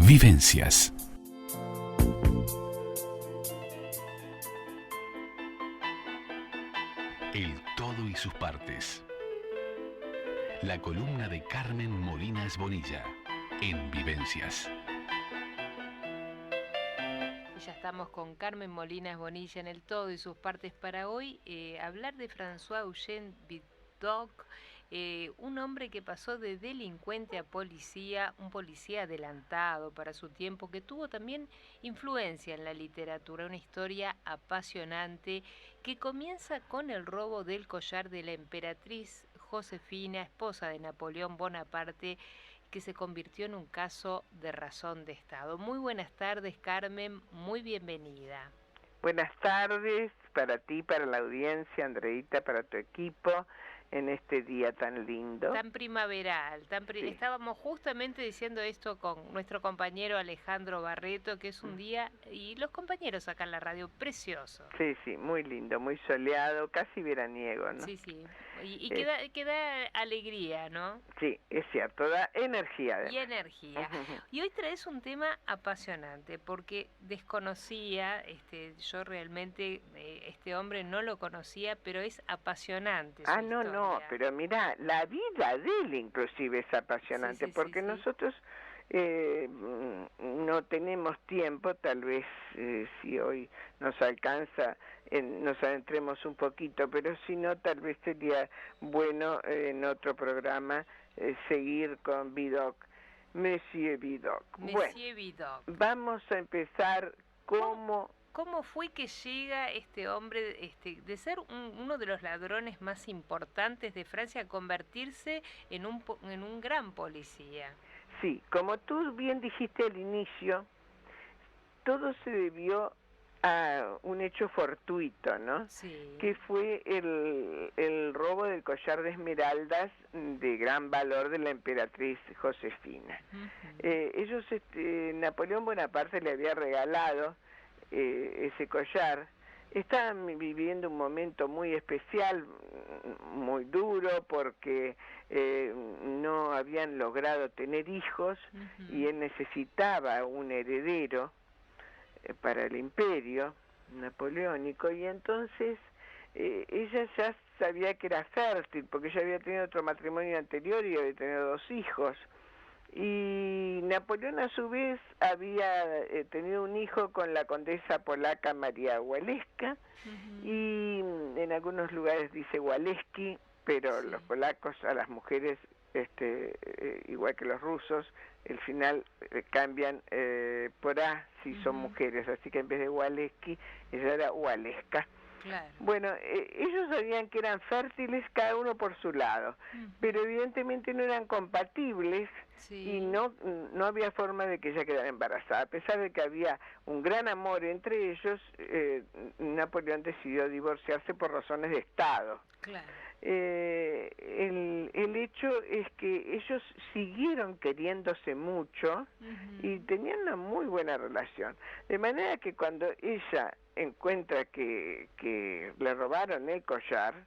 Vivencias. El todo y sus partes. La columna de Carmen Molinas Bonilla en Vivencias. Ya estamos con Carmen Molinas Bonilla en el todo y sus partes para hoy. Hablar de François-Eugène Vidocq, un hombre que pasó de delincuente a policía, un policía adelantado para su tiempo, que tuvo también influencia en la literatura, una historia apasionante que comienza con el robo del collar de la emperatriz Josefina, esposa de Napoleón Bonaparte, que se convirtió en un caso de razón de Estado. Muy buenas tardes, Carmen, muy bienvenida. Buenas tardes para ti, para la audiencia, Andreita, para tu equipo, en este día tan lindo. Tan primaveral, sí. Estábamos justamente diciendo esto con nuestro compañero Alejandro Barreto, que es un día, y los compañeros acá en la radio, precioso. Sí, sí, muy lindo, muy soleado, casi veraniego, ¿no? Sí, sí, y que da alegría, ¿no? Sí, es cierto, da energía. Además. Y energía. Y hoy traes un tema apasionante, porque desconocía, yo realmente, este hombre no lo conocía, pero es apasionante su historia. No, pero mira, la vida de él inclusive es apasionante, sí, porque nosotros no tenemos tiempo, tal vez si hoy nos alcanza, nos adentremos un poquito, pero si no, tal vez sería bueno en otro programa seguir con Vidocq, Monsieur Vidocq. Monsieur Vidocq. Vamos a empezar ¿Cómo fue que llega este hombre de ser uno de los ladrones más importantes de Francia a convertirse en un gran policía? Sí, como tú bien dijiste al inicio, todo se debió a un hecho fortuito, ¿no? Sí. Que fue el robo del collar de esmeraldas de gran valor de la emperatriz Josefina. Ellos, Napoleón Bonaparte le había regalado ese collar. Estaban viviendo un momento muy especial, muy duro, porque no habían logrado tener hijos y él necesitaba un heredero para el imperio napoleónico, y entonces ella ya sabía que era fértil, porque ella había tenido otro matrimonio anterior y había tenido 2 hijos. Y Napoleón a su vez había tenido un hijo con la condesa polaca María Waleska, y en algunos lugares dice Waleski, pero los polacos a las mujeres, igual que los rusos, el final cambian por A si son mujeres, así que en vez de Waleski, ella era Waleska. Claro. Bueno, ellos sabían que eran fértiles cada uno por su lado, pero evidentemente no eran compatibles, y no había forma de que ella quedara embarazada. A pesar de que había un gran amor entre ellos, Napoleón decidió divorciarse por razones de Estado. Claro. El hecho es que ellos siguieron queriéndose mucho y tenían una muy buena relación. De manera que cuando ella encuentra que le robaron el collar,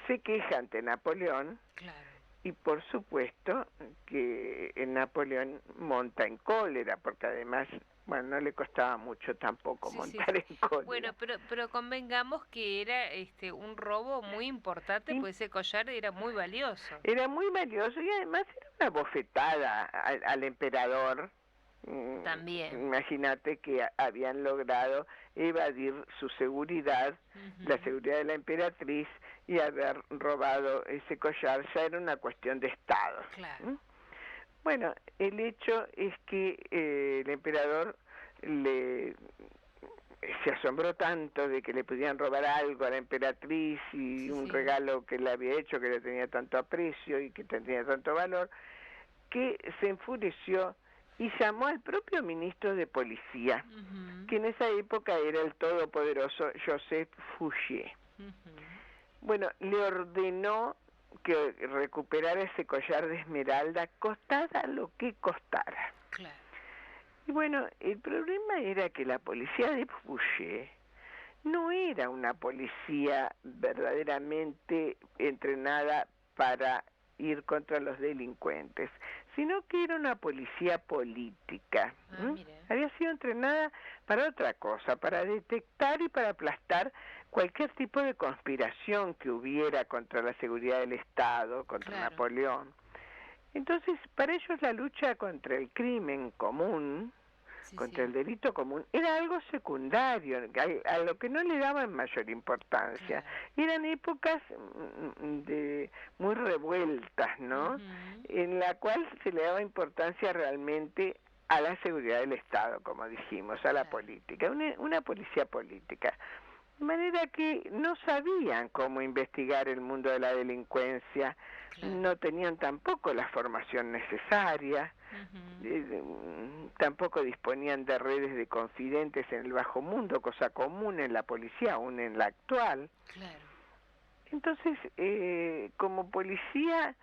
se queja ante Napoleón. Claro. Y por supuesto que Napoleón monta en cólera, porque además, bueno, no le costaba mucho tampoco montar en cólera. Bueno, pero convengamos que era un robo muy importante, pues ese collar era muy valioso. Era muy valioso y además era una bofetada al emperador. También. Imagínate que habían logrado evadir su seguridad, la seguridad de la emperatriz, y haber robado ese collar ya era una cuestión de Estado. Claro. Bueno, el hecho es que el emperador se asombró tanto de que le pudieran robar algo a la emperatriz y un regalo que le había hecho, que le tenía tanto aprecio y que tenía tanto valor, que se enfureció y llamó al propio ministro de policía, que en esa época era el todopoderoso Joseph Fouché. Bueno, le ordenó que recuperara ese collar de esmeralda, costara lo que costara. Claro. Y bueno, el problema era que la policía de Fouché no era una policía verdaderamente entrenada para ir contra los delincuentes, sino que era una policía política. Había sido entrenada para otra cosa, para detectar y para aplastar cualquier tipo de conspiración que hubiera contra la seguridad del Estado, contra Napoleón. Entonces, para ellos la lucha contra el crimen común, contra el delito común, era algo secundario, a lo que no le daban mayor importancia. Eran épocas muy revueltas, ¿no? En la cual se le daba importancia realmente a la seguridad del Estado, como dijimos, a la política, una policía política. De manera que no sabían cómo investigar el mundo de la delincuencia, no tenían tampoco la formación necesaria, tampoco disponían de redes de confidentes en el bajo mundo, cosa común en la policía, aún en la actual. Entonces, como policía,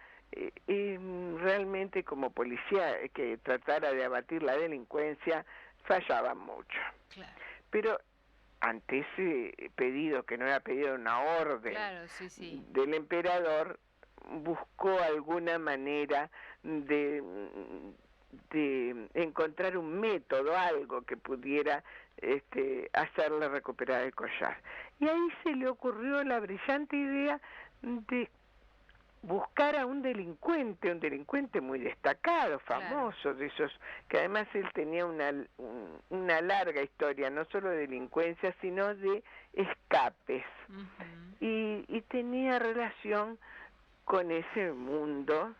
realmente como policía que tratara de abatir la delincuencia, fallaban mucho. Pero ante ese pedido, que no era pedido una orden del emperador, buscó alguna manera de encontrar un método, algo que pudiera hacerle recuperar el collar. Y ahí se le ocurrió la brillante idea de buscar a un delincuente muy destacado, famoso, de esos, que además él tenía una larga historia, no solo de delincuencia, sino de escapes, y tenía relación con ese mundo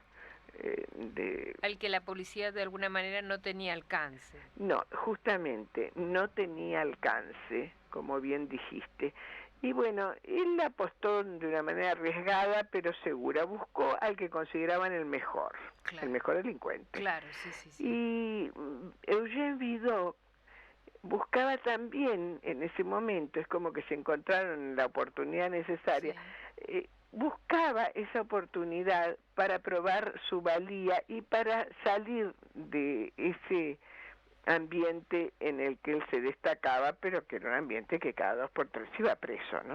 al que la policía de alguna manera no tenía alcance. No, justamente, no tenía alcance, como bien dijiste. Y bueno, él apostó de una manera arriesgada, pero segura. Buscó al que consideraban el mejor delincuente. Y Eugène Vidocq buscaba también en ese momento, es como que se encontraron la oportunidad necesaria, buscaba esa oportunidad para probar su valía y para salir de ese ambiente en el que él se destacaba, pero que era un ambiente que cada 2 por 3 iba preso, ¿no?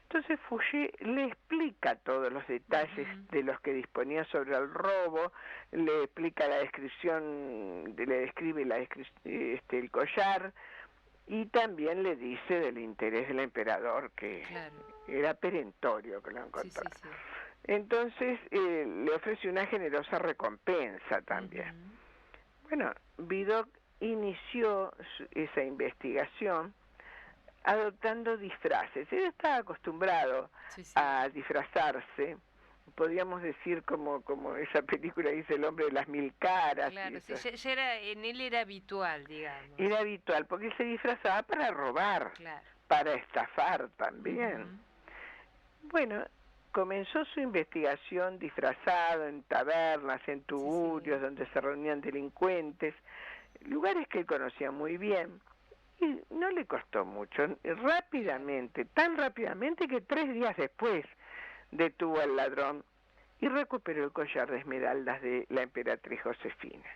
Entonces Fouché le explica todos los detalles de los que disponía sobre el robo, le explica la descripción, le describe el collar, y también le dice del interés del emperador, que era perentorio que lo encontrara. Entonces le ofrece una generosa recompensa también. Bueno, Vidocq inició esa investigación adoptando disfraces. Él estaba acostumbrado a disfrazarse, podríamos decir como esa película dice, El hombre de las 1000 caras. Ya era, en él era habitual, digamos. Era habitual, porque él se disfrazaba para robar, para estafar también. Bueno, comenzó su investigación disfrazado en tabernas, en tugurios, donde se reunían delincuentes, lugares que él conocía muy bien. Y no le costó mucho, rápidamente, tan rápidamente que 3 días después detuvo al ladrón y recuperó el collar de esmeraldas de la emperatriz Josefina.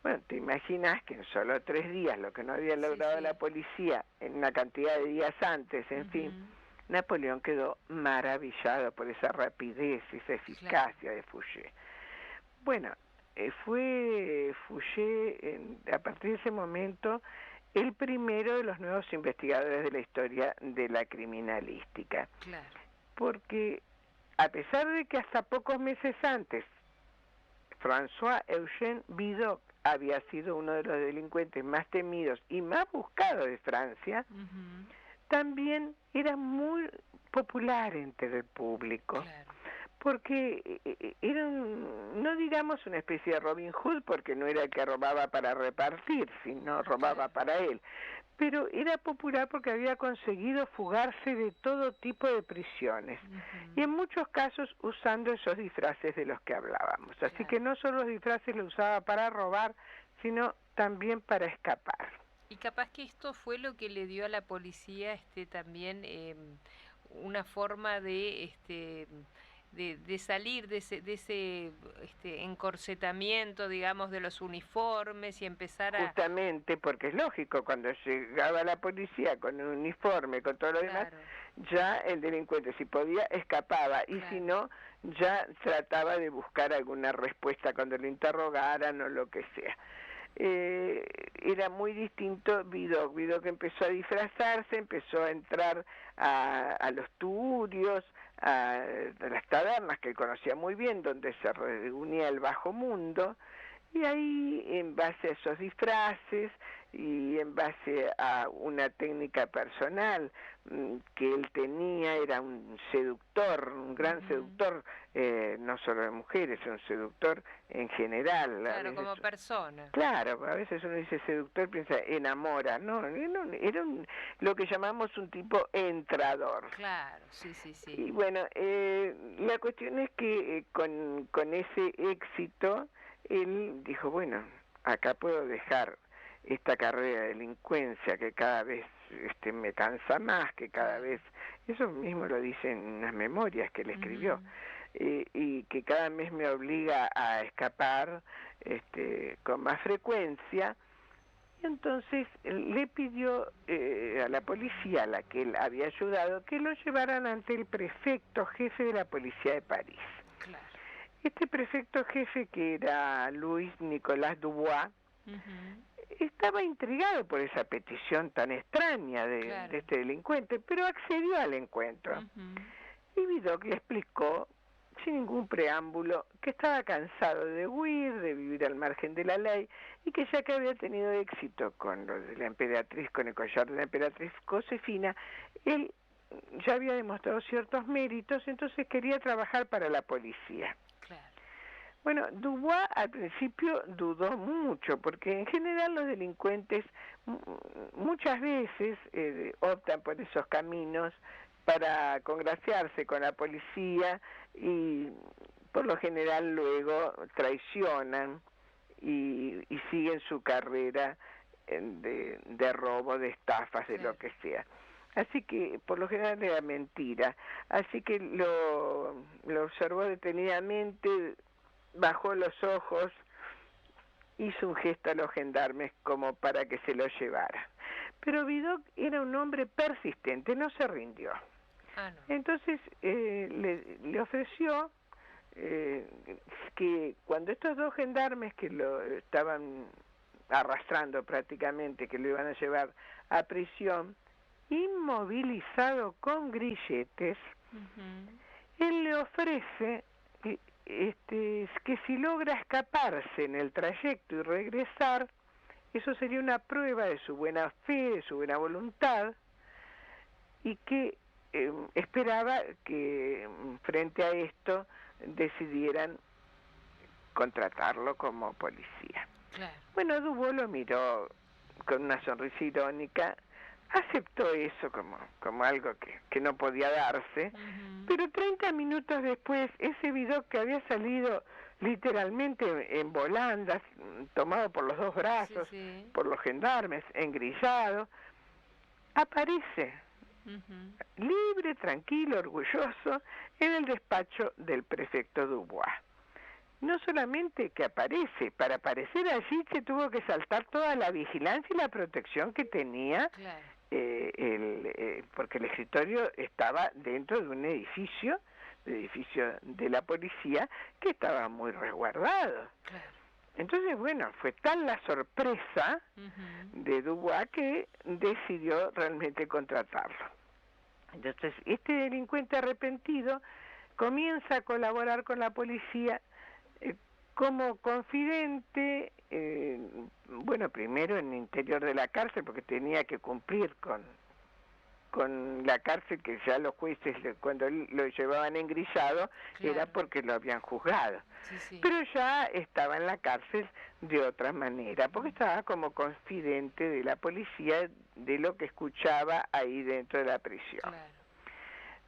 Bueno, te imaginas que en solo 3 días, lo que no había logrado la policía en una cantidad de días antes, en fin, Napoleón quedó maravillado por esa rapidez y esa eficacia de Fouché. Bueno, fue Fouché, a partir de ese momento, el primero de los nuevos investigadores de la historia de la criminalística. Porque a pesar de que hasta pocos meses antes François-Eugène Vidocq había sido uno de los delincuentes más temidos y más buscados de Francia, también era muy popular entre el público. Porque era, no digamos una especie de Robin Hood, porque no era el que robaba para repartir, sino robaba para él. Pero era popular porque había conseguido fugarse de todo tipo de prisiones. Y en muchos casos usando esos disfraces de los que hablábamos. Así que no solo los disfraces los usaba para robar, sino también para escapar. Y capaz que esto fue lo que le dio a la policía también una forma de de salir de ese encorsetamiento, digamos, de los uniformes y empezar a... Justamente, porque es lógico, cuando llegaba la policía con un uniforme, con todo lo demás, ya el delincuente, si podía, escapaba, y si no, ya trataba de buscar alguna respuesta cuando lo interrogaran o lo que sea. Era muy distinto Vidocq. Vidocq empezó a disfrazarse, empezó a entrar a los tugurios, a las tabernas que él conocía muy bien, donde se reunía el bajo mundo, y ahí, en base a esos disfraces y en base a una técnica personal que él tenía, era un seductor, un gran seductor, no solo de mujeres, un seductor en general. Claro, como persona. Claro, a veces uno dice seductor, piensa enamora, no, era lo que llamamos un tipo entrador. Claro, sí, sí, sí. Y bueno, la cuestión es que con ese éxito, él dijo, bueno, acá puedo dejar esta carrera de delincuencia que cada vez me cansa más, que cada vez, eso mismo lo dice en unas memorias que él escribió, y que cada vez me obliga a escapar con más frecuencia. Y entonces le pidió a la policía a la que él había ayudado que lo llevaran ante el prefecto jefe de la policía de París. Claro. Este prefecto jefe, que era Louis Nicolas Dubois, estaba intrigado por esa petición tan extraña de este delincuente, pero accedió al encuentro. Y Vidocq le explicó, sin ningún preámbulo, que estaba cansado de huir, de vivir al margen de la ley, y que ya que había tenido éxito con lo de la emperatriz, con el collar de la emperatriz Josefina, él ya había demostrado ciertos méritos, entonces quería trabajar para la policía. Claro. Bueno, Dubois al principio dudó mucho, porque en general los delincuentes muchas veces optan por esos caminos para congraciarse con la policía y por lo general luego traicionan y siguen su carrera de robo, de estafas, de lo que sea. Así que por lo general era mentira. Así que lo observó detenidamente, bajó los ojos, hizo un gesto a los gendarmes como para que se lo llevara. Pero Vidocq era un hombre persistente, no se rindió. Entonces le ofreció que cuando estos dos gendarmes que lo estaban arrastrando prácticamente, que lo iban a llevar a prisión, inmovilizado con grilletes, él le ofrece que si logra escaparse en el trayecto y regresar, eso sería una prueba de su buena fe, de su buena voluntad, y que esperaba que frente a esto decidieran contratarlo como policía. Claro. Bueno, Dubois lo miró con una sonrisa irónica, aceptó eso como algo que no podía darse, pero 30 minutos después, ese Vidocq que había salido literalmente en volandas, tomado por los dos brazos, por los gendarmes, engrillado, aparece libre, tranquilo, orgulloso, en el despacho del prefecto Dubois. No solamente que aparece, para aparecer allí se tuvo que saltar toda la vigilancia y la protección que tenía, porque el escritorio estaba dentro de un edificio de la policía, que estaba muy resguardado. Entonces, bueno, fue tal la sorpresa de Dubois que decidió realmente contratarlo. Entonces, este delincuente arrepentido comienza a colaborar con la policía como confidente, bueno, primero en el interior de la cárcel, porque tenía que cumplir con la cárcel, que ya los jueces cuando lo llevaban engrillado era porque lo habían juzgado. Pero ya estaba en la cárcel de otra manera, porque estaba como confidente de la policía, de lo que escuchaba ahí dentro de la prisión.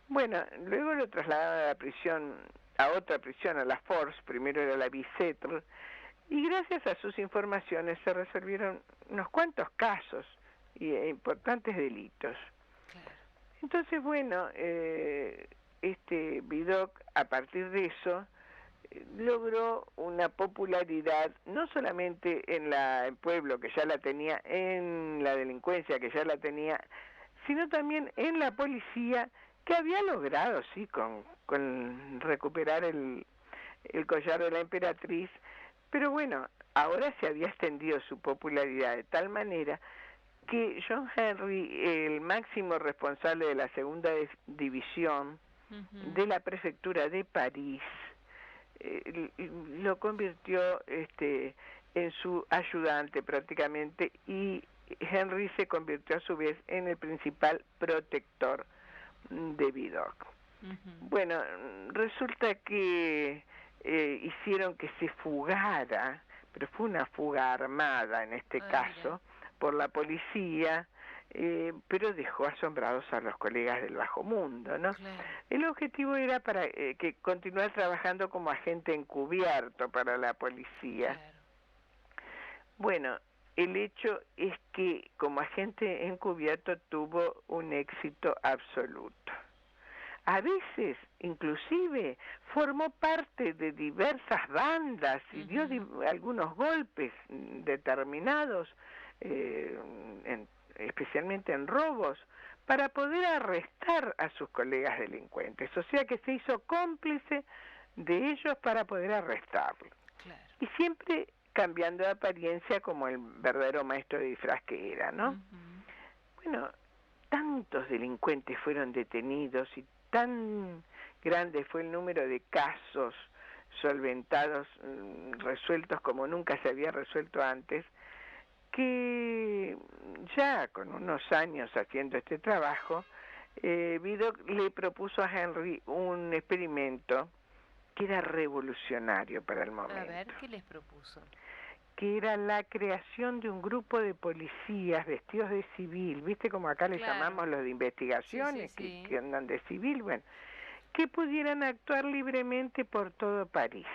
Bueno, luego lo trasladaron a la prisión, a otra prisión, a la Force, primero era la Bicêtre, y gracias a sus informaciones se resolvieron unos cuantos casos e importantes delitos. Entonces, bueno, Vidocq, a partir de eso, logró una popularidad no solamente en el pueblo, que ya la tenía, en la delincuencia, que ya la tenía, sino también en la policía, que había logrado, sí, con recuperar el collar de la emperatriz, pero bueno, ahora se había extendido su popularidad de tal manera que John Henry, el máximo responsable de la segunda división de la prefectura de París, lo convirtió en su ayudante prácticamente, y Henry se convirtió a su vez en el principal protector de Vidocq. Bueno, resulta que hicieron que se fugara, pero fue una fuga armada en este caso, por la policía, pero dejó asombrados a los colegas del bajo mundo, ¿no? Claro. El objetivo era para que continuar trabajando como agente encubierto para la policía. Claro. Bueno, el hecho es que como agente encubierto tuvo un éxito absoluto. A veces, inclusive, formó parte de diversas bandas y dio algunos golpes determinados, especialmente en robos, para poder arrestar a sus colegas delincuentes. O sea que se hizo cómplice de ellos para poder arrestarlos. Claro. Y siempre cambiando de apariencia como el verdadero maestro de disfraz que era, ¿no? Bueno, tantos delincuentes fueron detenidos y tan grande fue el número de casos solventados, resueltos como nunca se había resuelto antes, que ya con unos años haciendo este trabajo, Vidocq le propuso a Henry un experimento que era revolucionario para el momento. A ver, ¿qué les propuso? Que era la creación de un grupo de policías vestidos de civil, ¿viste como acá les llamamos los de investigaciones, que andan de civil? Bueno, que pudieran actuar libremente por todo París.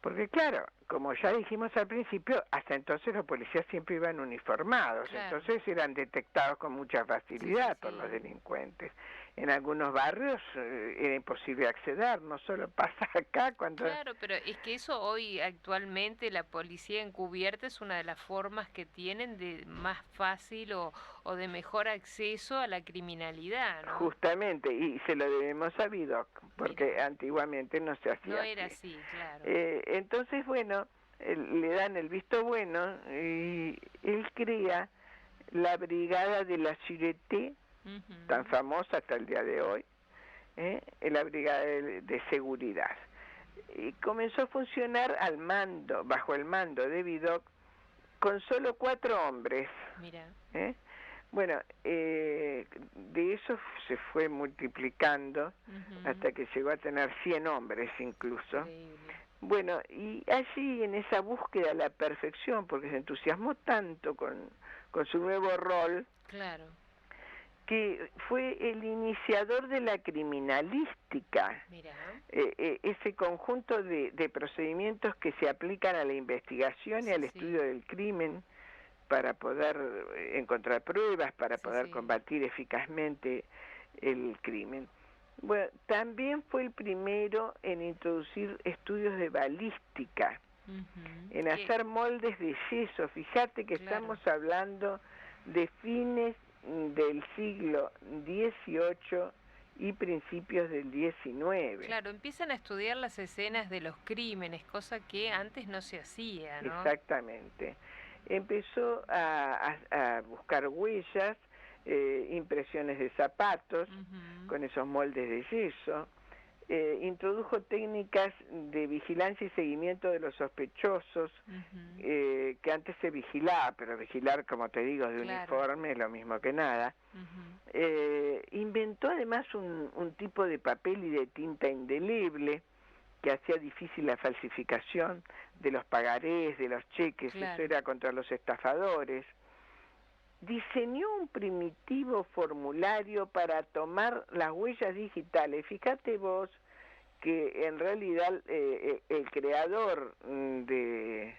Porque claro, como ya dijimos al principio, hasta entonces los policías siempre iban uniformados, entonces eran detectados con mucha facilidad por los delincuentes. En algunos barrios era imposible acceder, no solo pasa acá cuando... Claro, pero es que eso hoy actualmente la policía encubierta es una de las formas que tienen de más fácil o de mejor acceso a la criminalidad, ¿no? Justamente, y se lo debemos a Vidocq, porque antiguamente no se hacía No era así, claro. Entonces, bueno, le dan el visto bueno y él crea la brigada de la Sûreté, tan famosa hasta el día de hoy, la brigada de seguridad. Y comenzó a funcionar bajo el mando de Vidocq, con solo 4 hombres. Mira. Bueno, de eso se fue multiplicando hasta que llegó a tener 100 hombres incluso. Increíble. Bueno, y allí en esa búsqueda de la perfección, porque se entusiasmó tanto con su nuevo rol, claro, que fue el iniciador de la criminalística. Mira. Ese conjunto de procedimientos que se aplican a la investigación y al estudio del crimen para poder encontrar pruebas, para poder combatir eficazmente el crimen. Bueno, también fue el primero en introducir estudios de balística, en hacer moldes de yeso. Fíjate que estamos hablando de fines del siglo XVIII y principios del XIX. Claro, empiezan a estudiar las escenas de los crímenes, cosa que antes no se hacía, ¿no? Exactamente. Empezó a buscar huellas, impresiones de zapatos, con esos moldes de yeso. Introdujo técnicas de vigilancia y seguimiento de los sospechosos, que antes se vigilaba, pero vigilar, como te digo, de uniforme es lo mismo que nada. Inventó además un tipo de papel y de tinta indeleble que hacía difícil la falsificación de los pagarés, de los cheques, eso era contra los estafadores. Diseñó un primitivo formulario para tomar las huellas digitales. Fíjate vos que en realidad el creador de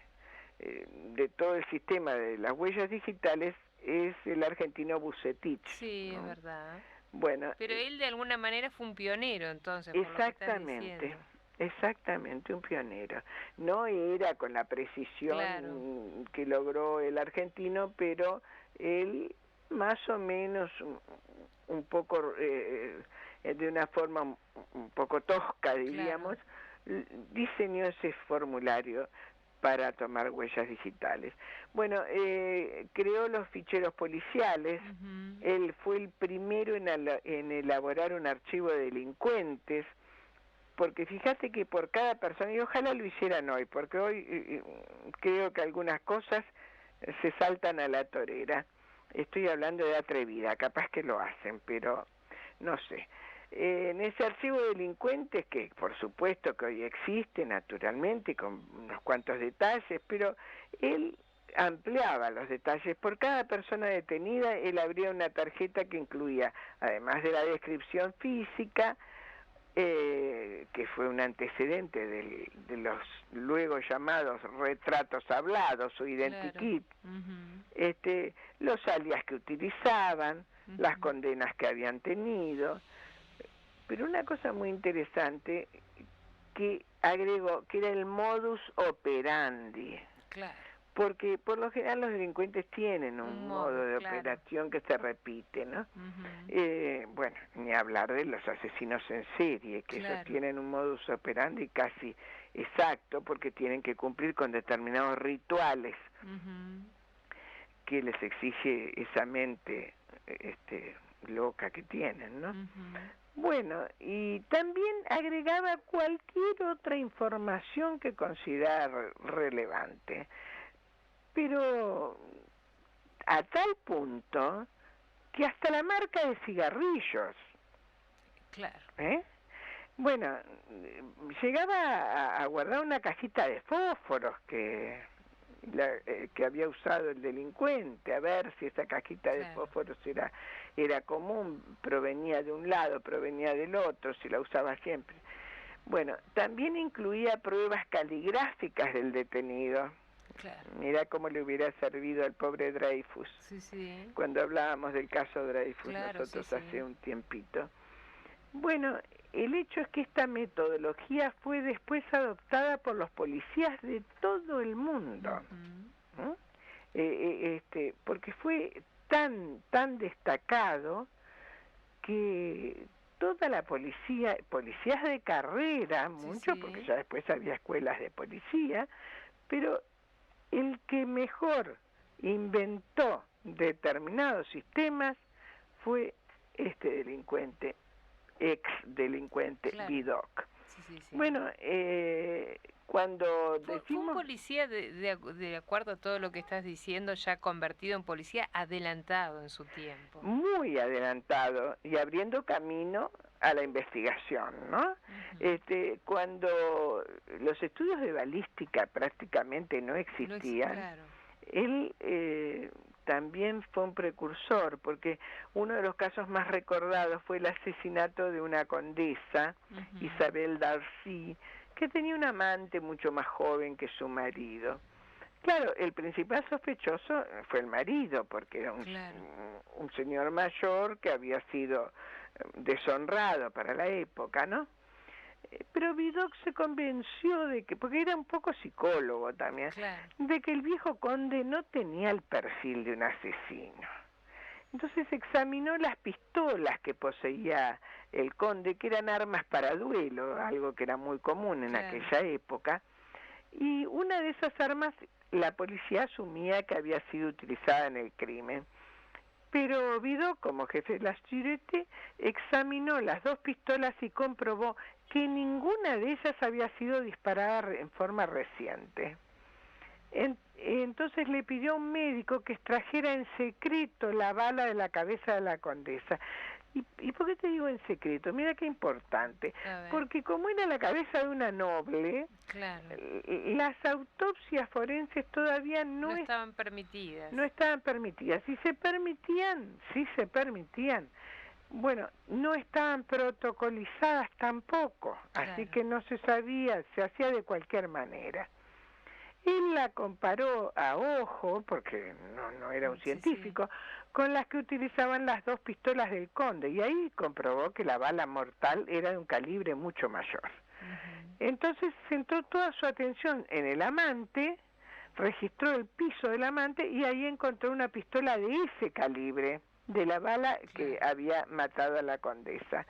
todo el sistema de las huellas digitales es el argentino Bucetich. Sí, ¿no? es verdad. Bueno, pero él de alguna manera fue un pionero, entonces, por lo que estás diciendo. Exactamente, un pionero. No era con la precisión que logró el argentino, pero él más o menos un poco, de una forma un poco tosca, diríamos, diseñó ese formulario para tomar huellas digitales. Bueno, creó los ficheros policiales. Él fue el primero en elaborar un archivo de delincuentes, porque fíjate que por cada persona, y ojalá lo hicieran hoy, porque hoy creo que algunas cosas se saltan a la torera. Estoy hablando de atrevida, capaz que lo hacen, pero no sé. En ese archivo de delincuentes, que por supuesto que hoy existe naturalmente, con unos cuantos detalles, pero él ampliaba los detalles. Por cada persona detenida, él abría una tarjeta que incluía, además de la descripción física, que fue un antecedente de los luego llamados retratos hablados o identikit, los alias que utilizaban, las condenas que habían tenido. Pero una cosa muy interesante que agregó, que era el modus operandi. Claro. Porque por lo general los delincuentes tienen un modo de operación que se repite, ¿no? Bueno, ni hablar de los asesinos en serie, que ellos tienen un modus operandi casi exacto, porque tienen que cumplir con determinados rituales que les exige esa mente loca que tienen, ¿no? Bueno, y también agregaba cualquier otra información que considerara relevante, pero a tal punto que hasta la marca de cigarrillos. Claro. Bueno, llegaba a guardar una cajita de fósforos que había usado el delincuente, a ver si esa cajita de fósforos era común, provenía de un lado, provenía del otro, si la usaba siempre. Bueno, también incluía pruebas caligráficas del detenido. Claro. Mirá cómo le hubiera servido al pobre Dreyfus. Cuando hablábamos del caso Dreyfus, nosotros hace un tiempito. Bueno, el hecho es que esta metodología fue después adoptada por los policías de todo el mundo, porque fue tan destacado que toda la policías de carrera, mucho, porque ya después había escuelas de policía, pero el que mejor inventó determinados sistemas fue este delincuente, ex delincuente Vidocq. Bueno, cuando decimos... Fue un policía, de acuerdo a todo lo que estás diciendo, ya convertido en policía, adelantado en su tiempo. Muy adelantado, y abriendo camino a la investigación, ¿no? Cuando los estudios de balística prácticamente no existían, él también fue un precursor, porque uno de los casos más recordados fue el asesinato de una condesa, Isabel Darcy, que tenía un amante mucho más joven que su marido. Claro, el principal sospechoso fue el marido, porque era un señor mayor que había sido deshonrado para la época, ¿no? Pero Vidocq se convenció de que, porque era un poco psicólogo también, de que el viejo conde no tenía el perfil de un asesino. Entonces examinó las pistolas que poseía el conde, que eran armas para duelo, algo que era muy común en aquella época, y una de esas armas la policía asumía que había sido utilizada en el crimen. Pero Vidocq, como jefe de la Sûreté, examinó las dos pistolas y comprobó que ninguna de ellas había sido disparada en forma reciente. Entonces le pidió a un médico que extrajera en secreto la bala de la cabeza de la condesa. ¿Y por qué te digo en secreto? Mira qué importante. Porque como era la cabeza de una noble, las autopsias forenses todavía no estaban permitidas. No estaban permitidas. Si se permitían. Bueno, no estaban protocolizadas tampoco, así que no se sabía, se hacía de cualquier manera. Él la comparó a ojo, porque no era un científico, con las que utilizaban las 2 pistolas del Conde, y ahí comprobó que la bala mortal era de un calibre mucho mayor. Entonces centró toda su atención en el amante, registró el piso del amante y ahí encontró una pistola de ese calibre, de la bala que había matado a la condesa.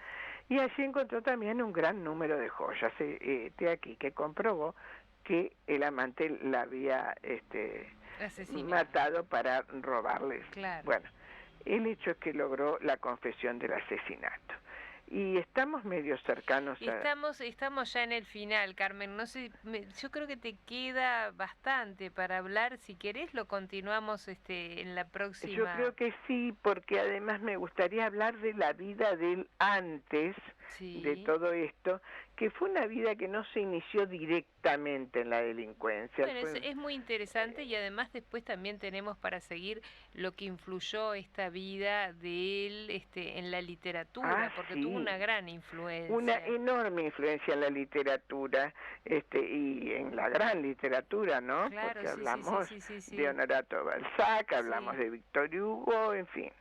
Y allí encontró también un gran número de joyas. De aquí que comprobó que el amante la había matado para robarles. Claro. Bueno, el hecho es que logró la confesión del asesinato. Y estamos medio cercanos a... Estamos ya en el final, Carmen. No sé, yo creo que te queda bastante para hablar. Si querés, lo continuamos en la próxima. Yo creo que sí, porque además me gustaría hablar de la vida del antes de todo esto, que fue una vida que no se inició directamente en la delincuencia. Bueno, es muy interesante y además después también tenemos para seguir lo que influyó esta vida de él en la literatura, porque tuvo una gran influencia. Una enorme influencia en la literatura y en la gran literatura, ¿no? Claro, porque hablamos de Honorato Balzac, hablamos de Víctor Hugo, en fin.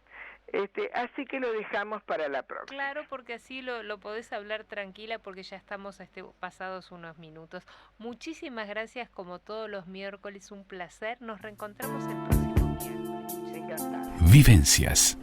Así que lo dejamos para la próxima. Claro, porque así lo podés hablar tranquila, porque ya estamos pasados unos minutos. Muchísimas gracias, como todos los miércoles, un placer. Nos reencontramos el próximo miércoles. Vivencias.